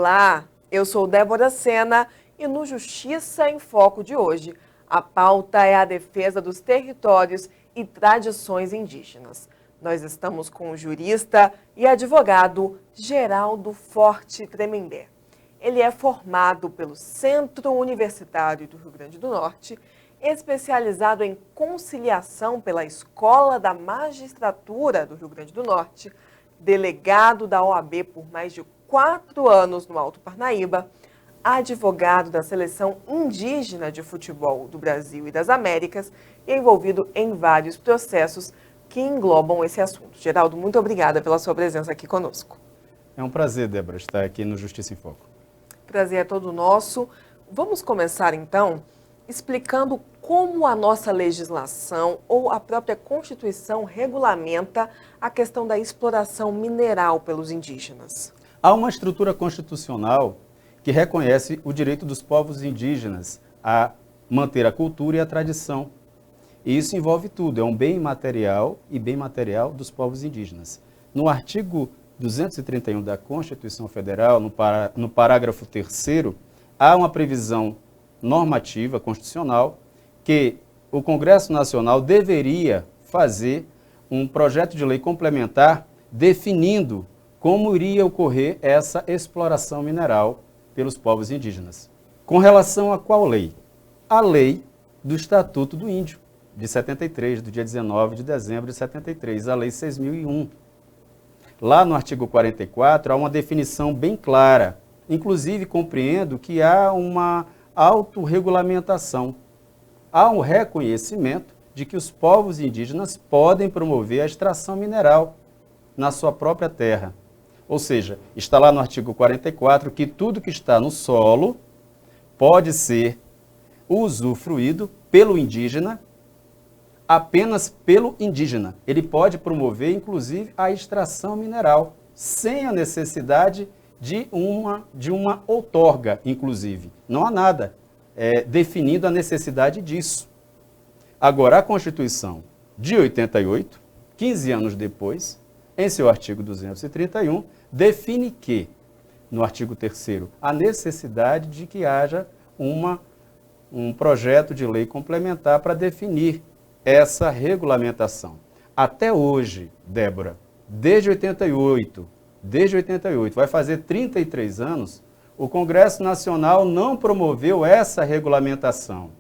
Olá, eu sou Débora Sena e no Justiça em Foco de hoje, a pauta é a defesa dos territórios e tradições indígenas. Nós estamos com o jurista e advogado Geraldo Forte Tremembé. Ele é formado pelo Centro Universitário do Rio Grande do Norte, especializado em conciliação pela Escola da Magistratura do Rio Grande do Norte, delegado da OAB por mais de 4 anos no Alto Parnaíba, advogado da Seleção Indígena de Futebol do Brasil e das Américas e envolvido em vários processos que englobam esse assunto. Geraldo, muito obrigada pela sua presença aqui conosco. É um prazer, Débora, estar aqui no Justiça em Foco. Prazer é todo nosso. Vamos começar, então, explicando como a nossa legislação ou a própria Constituição regulamenta a questão da exploração mineral pelos indígenas. Há uma estrutura constitucional que reconhece o direito dos povos indígenas a manter a cultura e a tradição. E isso envolve tudo, é um bem material e bem material dos povos indígenas. No artigo 231 da Constituição Federal, no parágrafo 3º, há uma previsão normativa constitucional que o Congresso Nacional deveria fazer um projeto de lei complementar definindo como iria ocorrer essa exploração mineral pelos povos indígenas. Com relação a qual lei? A lei do Estatuto do Índio, de 73, do dia 19 de dezembro de 73, a Lei 6.001. Lá no artigo 44 há uma definição bem clara. Inclusive compreendo que há uma autorregulamentação. Há um reconhecimento de que os povos indígenas podem promover a extração mineral na sua própria terra. Ou seja, está lá no artigo 44 que tudo que está no solo pode ser usufruído pelo indígena, apenas pelo indígena. Ele pode promover, inclusive, a extração mineral, sem a necessidade de uma outorga, inclusive. Não há nada definindo a necessidade disso. Agora, a Constituição de 88, 15 anos depois, em seu artigo 231, define que, no artigo 3º, a necessidade de que haja um projeto de lei complementar para definir essa regulamentação. Até hoje, Débora, desde 88, vai fazer 33 anos, o Congresso Nacional não promoveu essa regulamentação.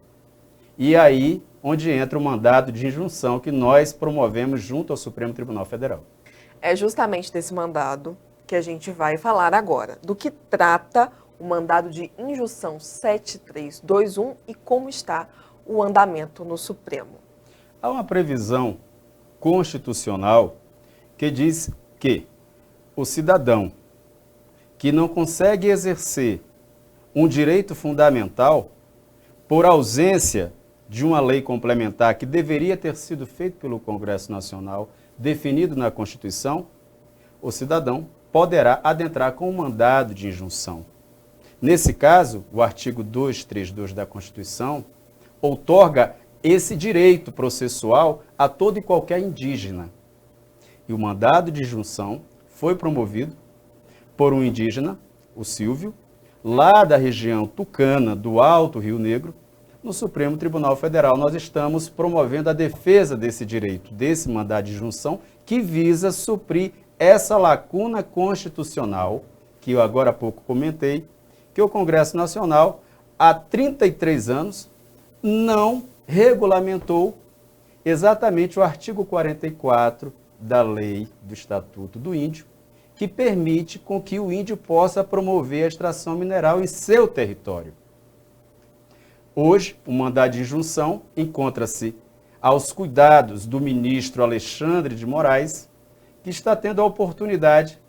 E aí, onde entra o mandado de injunção que nós promovemos junto ao Supremo Tribunal Federal. É justamente desse mandado que a gente vai falar agora, do que trata o mandado de injunção 7321 e como está o andamento no Supremo. Há uma previsão constitucional que diz que o cidadão que não consegue exercer um direito fundamental por ausência de uma lei complementar que deveria ter sido feita pelo Congresso Nacional, definido na Constituição, o cidadão poderá adentrar com um mandado de injunção. Nesse caso, o artigo 232 da Constituição outorga esse direito processual a todo e qualquer indígena. E o mandado de injunção foi promovido por um indígena, o Silvio, lá da região tucana do Alto Rio Negro. No Supremo Tribunal Federal, nós estamos promovendo a defesa desse direito, desse mandado de injunção, que visa suprir essa lacuna constitucional, que eu agora há pouco comentei, que o Congresso Nacional, há 33 anos, não regulamentou exatamente o artigo 44 da Lei do Estatuto do Índio, que permite com que o índio possa promover a extração mineral em seu território. Hoje, o mandado de injunção encontra-se aos cuidados do ministro Alexandre de Moraes, que está tendo a oportunidade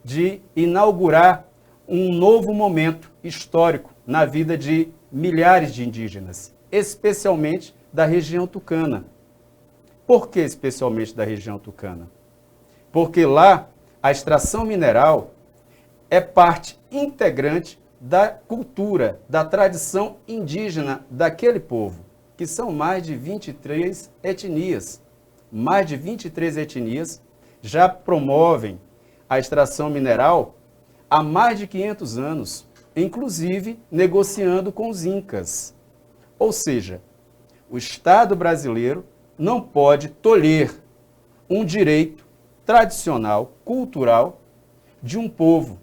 de inaugurar um novo momento histórico na vida de milhares de indígenas, especialmente da região tucana. Por que especialmente da região tucana? Porque lá a extração mineral é parte integrante da cultura, da tradição indígena daquele povo, que são mais de 23 etnias. Mais de 23 etnias já promovem a extração mineral há mais de 500 anos, inclusive negociando com os incas. Ou seja, o Estado brasileiro não pode tolher um direito tradicional, cultural, de um povo.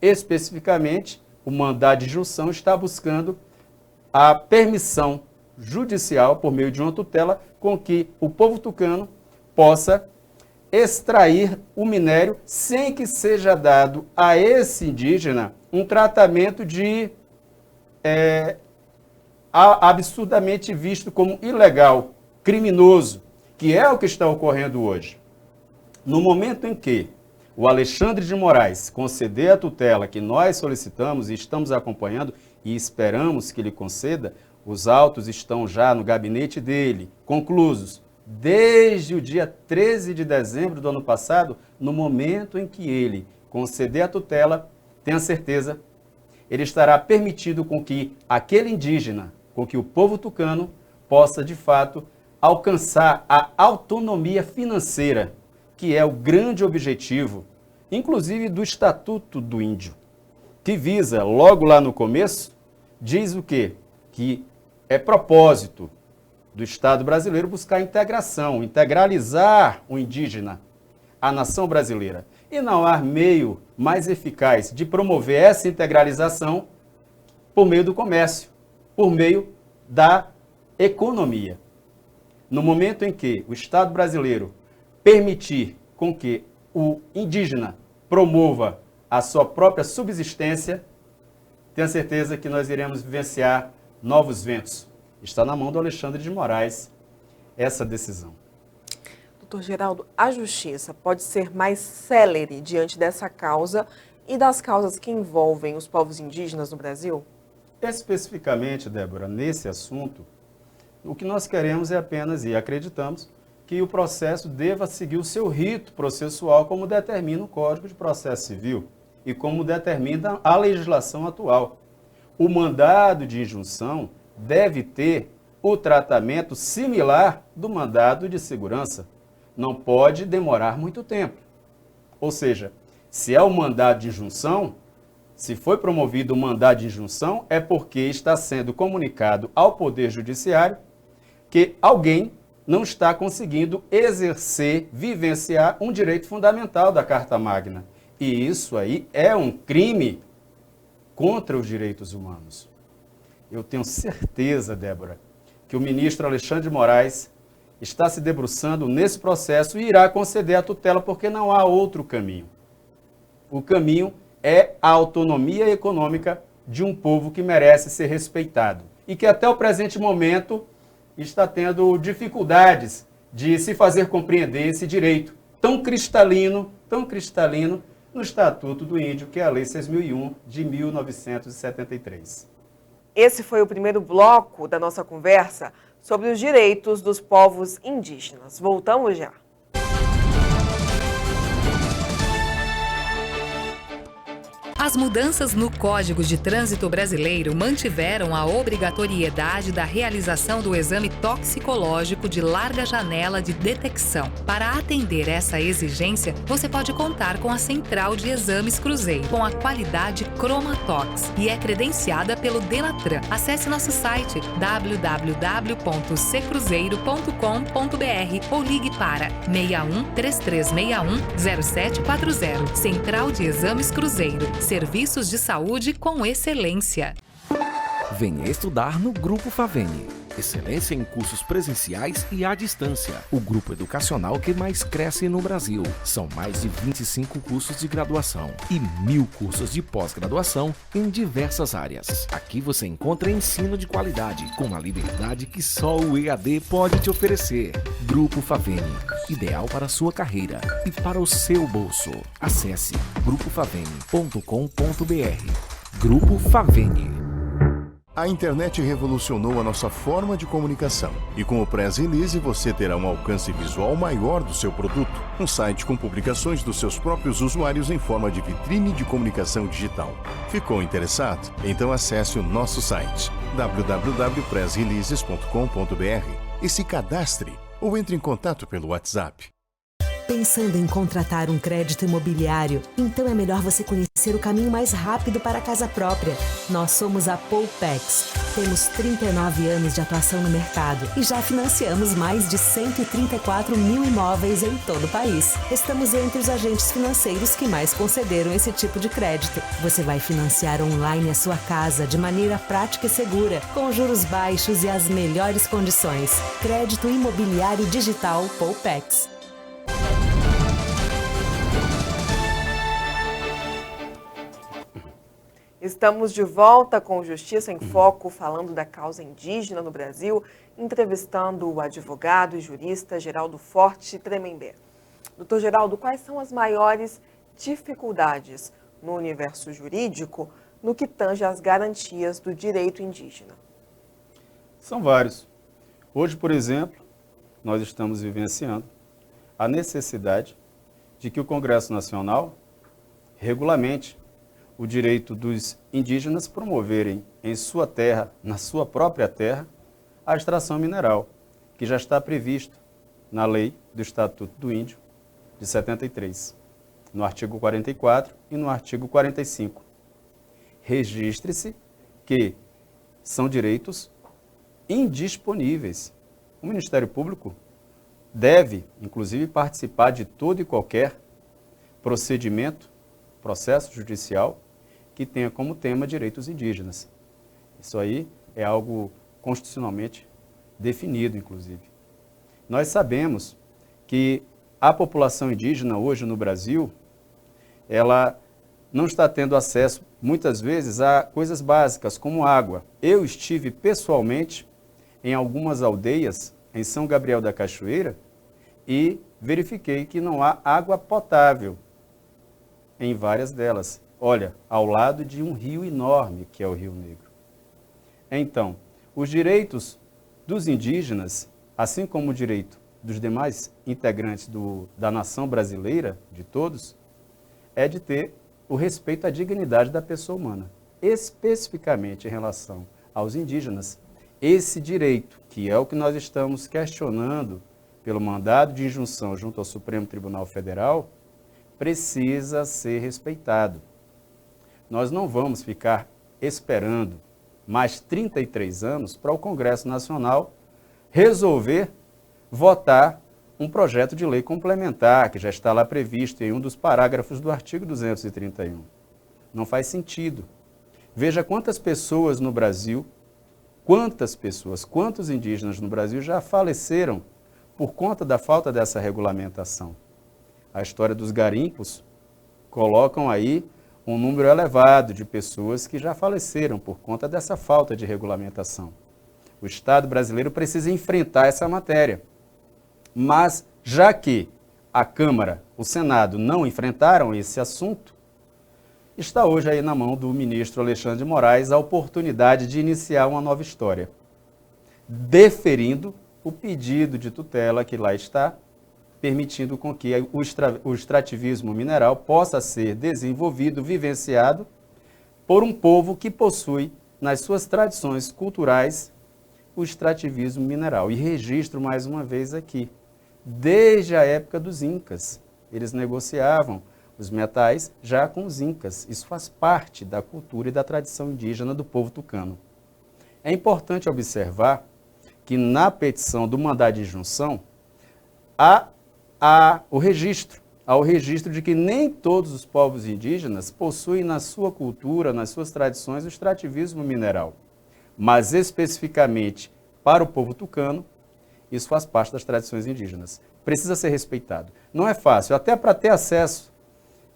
Especificamente, o mandado de injunção está buscando a permissão judicial, por meio de uma tutela, com que o povo tucano possa extrair o minério sem que seja dado a esse indígena um tratamento de absurdamente visto como ilegal, criminoso, que é o que está ocorrendo hoje. No momento em que o Alexandre de Moraes conceder a tutela que nós solicitamos e estamos acompanhando e esperamos que ele conceda, os autos estão já no gabinete dele, conclusos, desde o dia 13 de dezembro do ano passado, no momento em que ele conceder a tutela, tenha certeza, ele estará permitido com que aquele indígena, com que o povo tucano possa, de fato, alcançar a autonomia financeira, que é o grande objetivo, inclusive do Estatuto do Índio, que visa, logo lá no começo, diz o quê? Que é propósito do Estado brasileiro buscar integração, integralizar o indígena, a nação brasileira. E não há meio mais eficaz de promover essa integralização por meio do comércio, por meio da economia. No momento em que o Estado brasileiro permitir com que o indígena promova a sua própria subsistência, tenha certeza que nós iremos vivenciar novos ventos. Está na mão do Alexandre de Moraes essa decisão. Doutor Geraldo, a justiça pode ser mais célere diante dessa causa e das causas que envolvem os povos indígenas no Brasil? Especificamente, Débora, nesse assunto, o que nós queremos é apenas, e acreditamos, que o processo deva seguir o seu rito processual, como determina o Código de Processo Civil e como determina a legislação atual. O mandado de injunção deve ter o tratamento similar do mandado de segurança. Não pode demorar muito tempo. Ou seja, se é o mandado de injunção, se foi promovido o mandado de injunção, é porque está sendo comunicado ao Poder Judiciário que alguém não está conseguindo exercer, vivenciar um direito fundamental da Carta Magna. E isso aí é um crime contra os direitos humanos. Eu tenho certeza, Débora, que o ministro Alexandre de Moraes está se debruçando nesse processo e irá conceder a tutela, porque não há outro caminho. O caminho é a autonomia econômica de um povo que merece ser respeitado e que até o presente momento está tendo dificuldades de se fazer compreender esse direito tão cristalino no Estatuto do Índio, que é a Lei 6.001 de 1973. Esse foi o primeiro bloco da nossa conversa sobre os direitos dos povos indígenas. Voltamos já. As mudanças no Código de Trânsito Brasileiro mantiveram a obrigatoriedade da realização do exame toxicológico de larga janela de detecção. Para atender essa exigência, você pode contar com a Central de Exames Cruzeiro, com a qualidade Chromatox e é credenciada pelo Denatran. Acesse nosso site www.secruzeiro.com.br ou ligue para 61 3361 0740. Central de Exames Cruzeiro. Serviços de saúde com excelência. Venha estudar no Grupo Faveni. Excelência em cursos presenciais e à distância. O grupo educacional que mais cresce no Brasil. São mais de 25 cursos de graduação e 1000 cursos de pós-graduação em diversas áreas. Aqui você encontra ensino de qualidade, com a liberdade que só o EAD pode te oferecer. Grupo Faveni. Ideal para a sua carreira e para o seu bolso. Acesse grupofaveni.com.br. Grupo Faveni. A internet revolucionou a nossa forma de comunicação e com o Press Release você terá um alcance visual maior do seu produto. Um site com publicações dos seus próprios usuários em forma de vitrine de comunicação digital. Ficou interessado? Então acesse o nosso site www.pressreleases.com.br e se cadastre ou entre em contato pelo WhatsApp. Pensando em contratar um crédito imobiliário? Então é melhor você conhecer o caminho mais rápido para a casa própria. Nós somos a Poupex. Temos 39 anos de atuação no mercado e já financiamos mais de 134 mil imóveis em todo o país. Estamos entre os agentes financeiros que mais concederam esse tipo de crédito. Você vai financiar online a sua casa de maneira prática e segura, com juros baixos e as melhores condições. Crédito imobiliário digital Poupex. Estamos de volta com Justiça em Foco, falando da causa indígena no Brasil, entrevistando o advogado e jurista Geraldo Forte Tremembé. Doutor Geraldo, quais são as maiores dificuldades no universo jurídico no que tange às garantias do direito indígena? São vários. Hoje, por exemplo, nós estamos vivenciando a necessidade de que o Congresso Nacional regulamente o direito dos indígenas promoverem em sua terra, na sua própria terra, a extração mineral, que já está previsto na lei do Estatuto do Índio de 73, no artigo 44 e no artigo 45. Registre-se que são direitos indisponíveis. O Ministério Público deve, inclusive, participar de todo e qualquer procedimento, processo judicial, que tenha como tema direitos indígenas. Isso aí é algo constitucionalmente definido, inclusive. Nós sabemos que a população indígena hoje no Brasil, ela não está tendo acesso, muitas vezes, a coisas básicas, como água. Eu estive pessoalmente em algumas aldeias, em São Gabriel da Cachoeira, e verifiquei que não há água potável em várias delas. Olha, ao lado de um rio enorme, que é o Rio Negro. Então, os direitos dos indígenas, assim como o direito dos demais integrantes da nação brasileira, de todos, é de ter o respeito à dignidade da pessoa humana. Especificamente em relação aos indígenas, esse direito, que é o que nós estamos questionando pelo mandado de injunção junto ao Supremo Tribunal Federal, precisa ser respeitado. Nós não vamos ficar esperando mais 33 anos para o Congresso Nacional resolver votar um projeto de lei complementar, que já está lá previsto em um dos parágrafos do artigo 231. Não faz sentido. Veja quantas pessoas no Brasil, quantos indígenas no Brasil já faleceram por conta da falta dessa regulamentação. A história dos garimpos colocam aí um número elevado de pessoas que já faleceram por conta dessa falta de regulamentação. O Estado brasileiro precisa enfrentar essa matéria. Mas, já que a Câmara, o Senado não enfrentaram esse assunto, está hoje aí na mão do ministro Alexandre de Moraes a oportunidade de iniciar uma nova história, deferindo o pedido de tutela que lá está, permitindo com que o extrativismo mineral possa ser desenvolvido, vivenciado por um povo que possui nas suas tradições culturais o extrativismo mineral. E registro mais uma vez aqui, desde a época dos Incas, eles negociavam os metais já com os Incas. Isso faz parte da cultura e da tradição indígena do povo tucano. É importante observar que na petição do mandado de injunção há o registro de que nem todos os povos indígenas possuem na sua cultura, nas suas tradições, o extrativismo mineral. Mas especificamente para o povo tucano, isso faz parte das tradições indígenas. Precisa ser respeitado. Não é fácil, até para ter acesso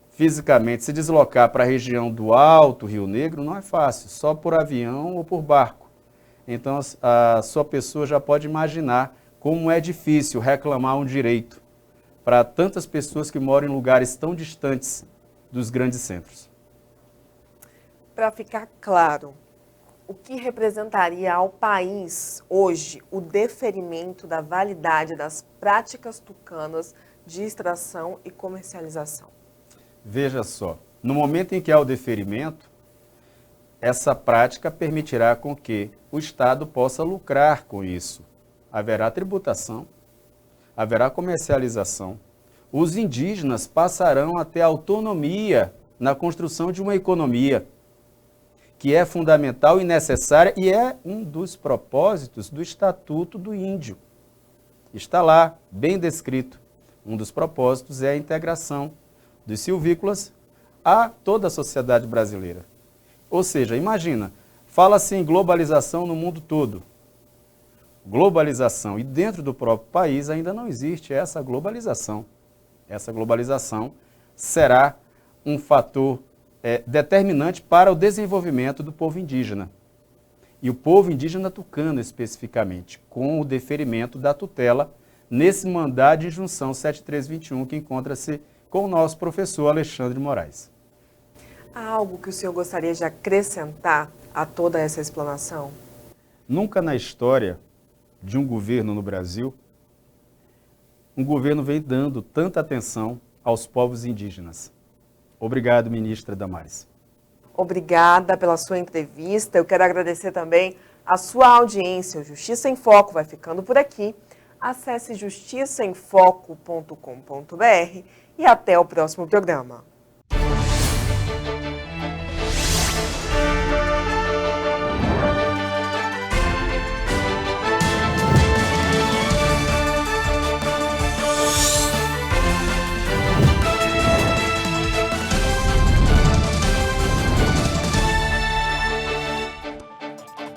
fisicamente, se deslocar para a região do Alto Rio Negro, não é fácil, só por avião ou por barco. Então a sua pessoa já pode imaginar como é difícil reclamar um direito para tantas pessoas que moram em lugares tão distantes dos grandes centros. Para ficar claro, o que representaria ao país hoje o deferimento da validade das práticas tucanas de extração e comercialização? Veja só, no momento em que há o deferimento, essa prática permitirá com que o Estado possa lucrar com isso. Haverá tributação, haverá comercialização, os indígenas passarão a ter autonomia na construção de uma economia que é fundamental e necessária e é um dos propósitos do Estatuto do Índio. Está lá, bem descrito. Um dos propósitos é a integração dos silvícolas a toda a sociedade brasileira. Ou seja, imagina, fala-se em globalização no mundo todo. Globalização, e dentro do próprio país ainda não existe essa globalização. Essa globalização será um fator determinante para o desenvolvimento do povo indígena. E o povo indígena tucano, especificamente, com o deferimento da tutela nesse mandado de injunção 7321, que encontra-se com o nosso professor Alexandre Moraes. Há algo que o senhor gostaria de acrescentar a toda essa explanação? Nunca na história de um governo no Brasil, um governo vem dando tanta atenção aos povos indígenas. Obrigado, ministra Damares. Obrigada pela sua entrevista. Eu quero agradecer também a sua audiência. O Justiça em Foco vai ficando por aqui. Acesse justiçaemfoco.com.br e até o próximo programa.